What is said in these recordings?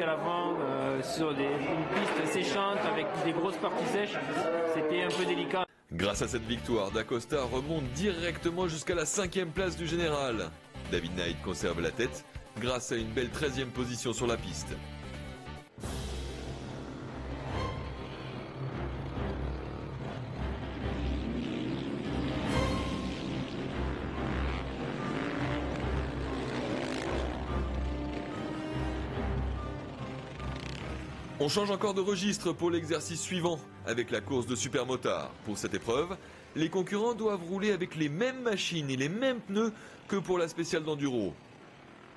à l'avant sur une piste séchante avec des grosses parties sèches. C'était un peu délicat. Grâce à cette victoire, D'Acosta remonte directement jusqu'à la 5e place du général. David Knight conserve la tête grâce à une belle 13e position sur la piste. On change encore de registre pour l'exercice suivant, avec la course de supermotard. Pour cette épreuve, les concurrents doivent rouler avec les mêmes machines et les mêmes pneus que pour la spéciale d'enduro.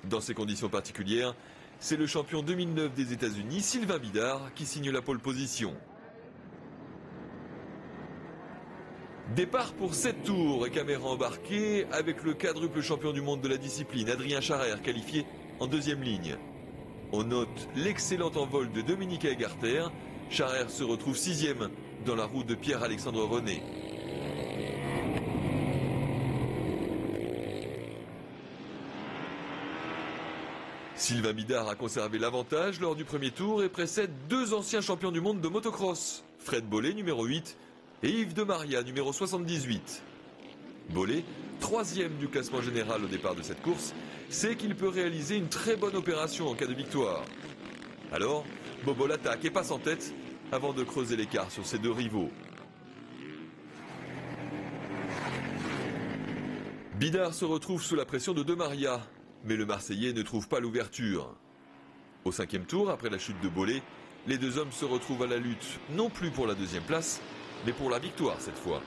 Dans ces conditions particulières, c'est le champion 2009 des États-Unis, Sylvain Bidard, qui signe la pole position. Départ pour 7 tours et caméra embarquée avec le quadruple champion du monde de la discipline, Adrien Charrer, qualifié en 2e ligne. On note l'excellent envol de Dominique Egarter. Charrer se retrouve 6e dans la roue de Pierre-Alexandre René. Sylvain Bidard a conservé l'avantage lors du premier tour et précède 2 anciens champions du monde de motocross, Fred Bollé numéro 8 et Yves de Maria numéro 78. Bollé, 3e du classement général au départ de cette course, sait qu'il peut réaliser une très bonne opération en cas de victoire. Alors, Bobo l'attaque et passe en tête avant de creuser l'écart sur ses 2 rivaux. Bidard se retrouve sous la pression de De Maria, mais le Marseillais ne trouve pas l'ouverture. Au 5e tour, après la chute de Bollé, les 2 hommes se retrouvent à la lutte, non plus pour la 2e place, mais pour la victoire cette fois.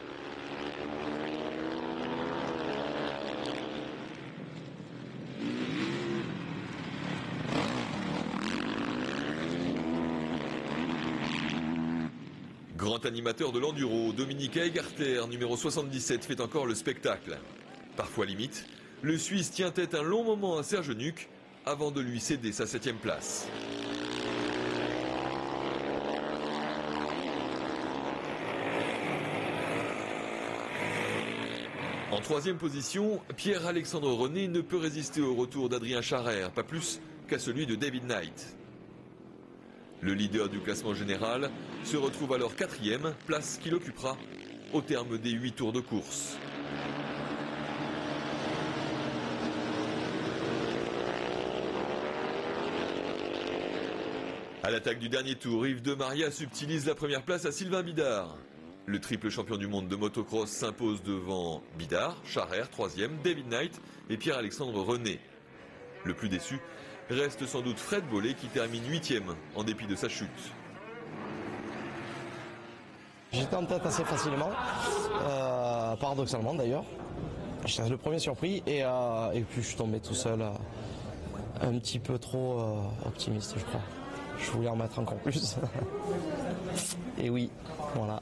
Grand animateur de l'enduro, Dominique Egarter, numéro 77, fait encore le spectacle. Parfois limite, le Suisse tient tête un long moment à Serge Nuc avant de lui céder sa 7e place. En 3e position, Pierre-Alexandre René ne peut résister au retour d'Adrien Charrer, pas plus qu'à celui de David Knight. Le leader du classement général se retrouve alors 4e, place qu'il occupera au terme des 8 tours de course. À l'attaque du dernier tour, Yves de Maria subtilise la première place à Sylvain Bidard. Le triple champion du monde de motocross s'impose devant Bidard, Charrer 3e, David Knight et Pierre-Alexandre René. Le plus déçu reste sans doute Fred Bollé qui termine 8e en dépit de sa chute. J'étais en tête assez facilement, paradoxalement d'ailleurs. J'étais le premier surpris et puis je suis tombé tout seul, un petit peu trop optimiste je crois. Je voulais en mettre encore plus. Et oui, voilà.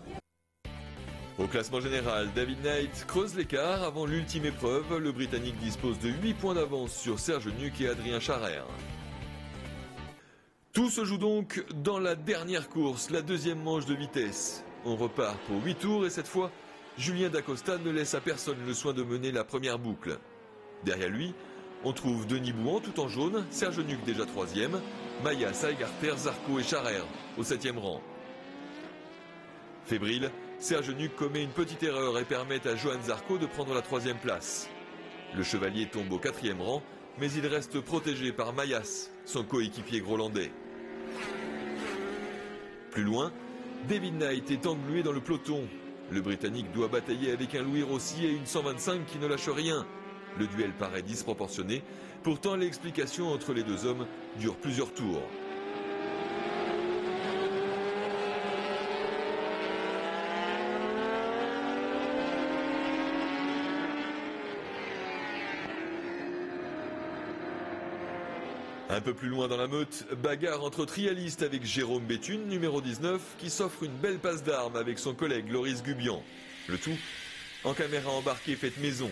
Au classement général, David Knight creuse l'écart avant l'ultime épreuve. Le Britannique dispose de 8 points d'avance sur Serge Nuc et Adrien Charrer. Tout se joue donc dans la dernière course, la 2e manche de vitesse. On repart pour 8 tours et cette fois, Julien D'Acosta ne laisse à personne le soin de mener la première boucle. Derrière lui, on trouve Denis Bouhan tout en jaune, Serge Nuc déjà 3e, Mayas, Egarter, Zarco et Charrer au 7e rang. Fébrile, Serge Nuc commet une petite erreur et permet à Johan Zarco de prendre la 3e place. Le chevalier tombe au 4e rang, mais il reste protégé par Mayas, son coéquipier grolandais. Plus loin, David Knight est englué dans le peloton. Le Britannique doit batailler avec un Louis Rossi et une 125 qui ne lâche rien. Le duel paraît disproportionné, pourtant l'explication entre les 2 hommes dure plusieurs tours. Un peu plus loin dans la meute, bagarre entre trialistes avec Jérôme Béthune, numéro 19, qui s'offre une belle passe d'armes avec son collègue Loris Gubian. Le tout en caméra embarquée faite maison.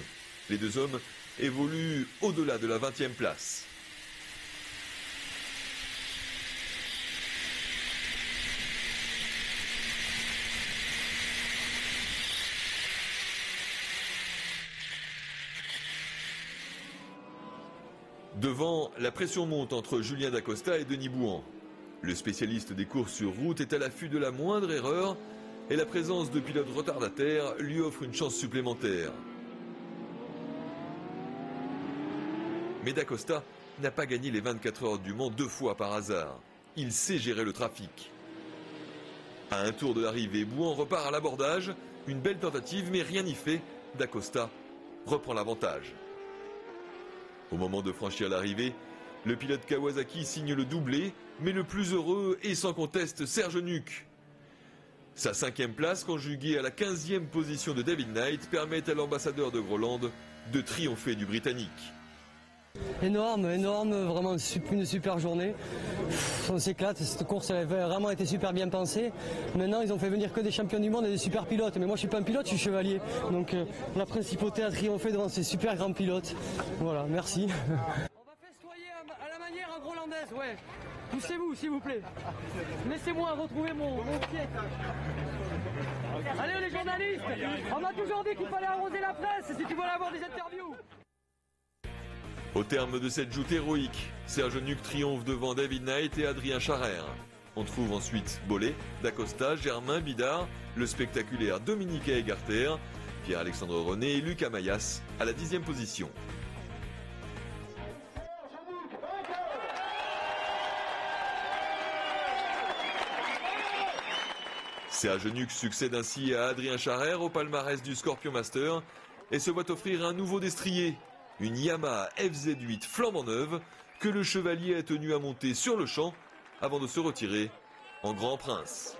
Les 2 hommes évoluent au-delà de la 20e place. Devant, la pression monte entre Julien Dacosta et Denis Bouhan. Le spécialiste des courses sur route est à l'affût de la moindre erreur et la présence de pilotes retardataires lui offre une chance supplémentaire. Mais Dacosta n'a pas gagné les 24 heures du Mans 2 fois par hasard. Il sait gérer le trafic. À un tour de l'arrivée, Bouhan repart à l'abordage. Une belle tentative, mais rien n'y fait. Dacosta reprend l'avantage. Au moment de franchir l'arrivée, le pilote Kawasaki signe le doublé, mais le plus heureux est sans conteste Serge Nuc. Sa 5e place, conjuguée à la 15e position de David Knight, permet à l'ambassadeur de Groland de triompher du Britannique. Énorme, vraiment une super journée. On s'éclate, cette course elle a vraiment été super bien pensée. Maintenant ils ont fait venir que des champions du monde et des super pilotes. Mais moi je suis pas un pilote, je suis chevalier. Donc la principauté a triomphé devant ces super grands pilotes. Voilà, merci. On va festoyer à la manière grolandaise, ouais. Poussez-vous s'il vous plaît. Laissez-moi retrouver mon pied. Allez les journalistes, on m'a toujours dit qu'il fallait arroser la presse si tu voulais avoir des interviews. Au terme de cette joute héroïque, Serge Nuc triomphe devant David Knight et Adrien Charrère. On trouve ensuite Bollé, Dacosta, Germain Bidard, le spectaculaire Dominique Egarter, Pierre-Alexandre René et Luc Amayas à la 10e position. Serge Nuc succède ainsi à Adrien Charrère au palmarès du Scorpion Master et se voit offrir un nouveau destrier. Une Yamaha FZ8 flambant neuve que le chevalier a tenu à monter sur le champ avant de se retirer en grand prince.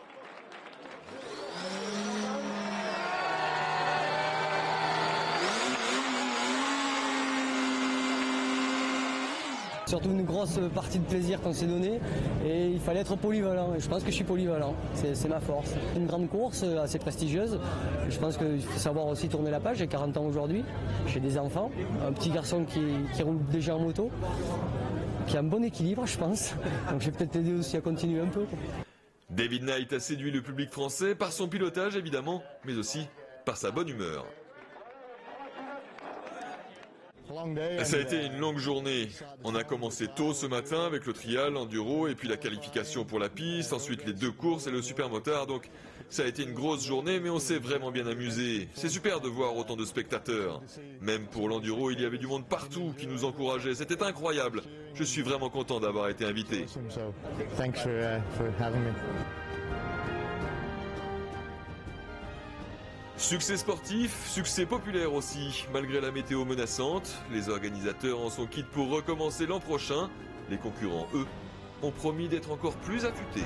Surtout une grosse partie de plaisir qu'on s'est donnée et il fallait être polyvalent et je pense que je suis polyvalent, c'est ma force. Une grande course assez prestigieuse, je pense qu'il faut savoir aussi tourner la page, j'ai 40 ans aujourd'hui, j'ai des enfants, un petit garçon qui roule déjà en moto, qui a un bon équilibre je pense, donc je vais peut-être l'aider aussi à continuer un peu. David Knight a séduit le public français par son pilotage évidemment, mais aussi par sa bonne humeur. Ça a été une longue journée. On a commencé tôt ce matin avec le trial, l'enduro et puis la qualification pour la piste, ensuite les 2 courses et le supermotard. Donc ça a été une grosse journée mais on s'est vraiment bien amusé. C'est super de voir autant de spectateurs. Même pour l'enduro, il y avait du monde partout qui nous encourageait. C'était incroyable. Je suis vraiment content d'avoir été invité. Succès sportif, succès populaire aussi. Malgré la météo menaçante, les organisateurs en sont quittes pour recommencer l'an prochain. Les concurrents, eux, ont promis d'être encore plus affûtés.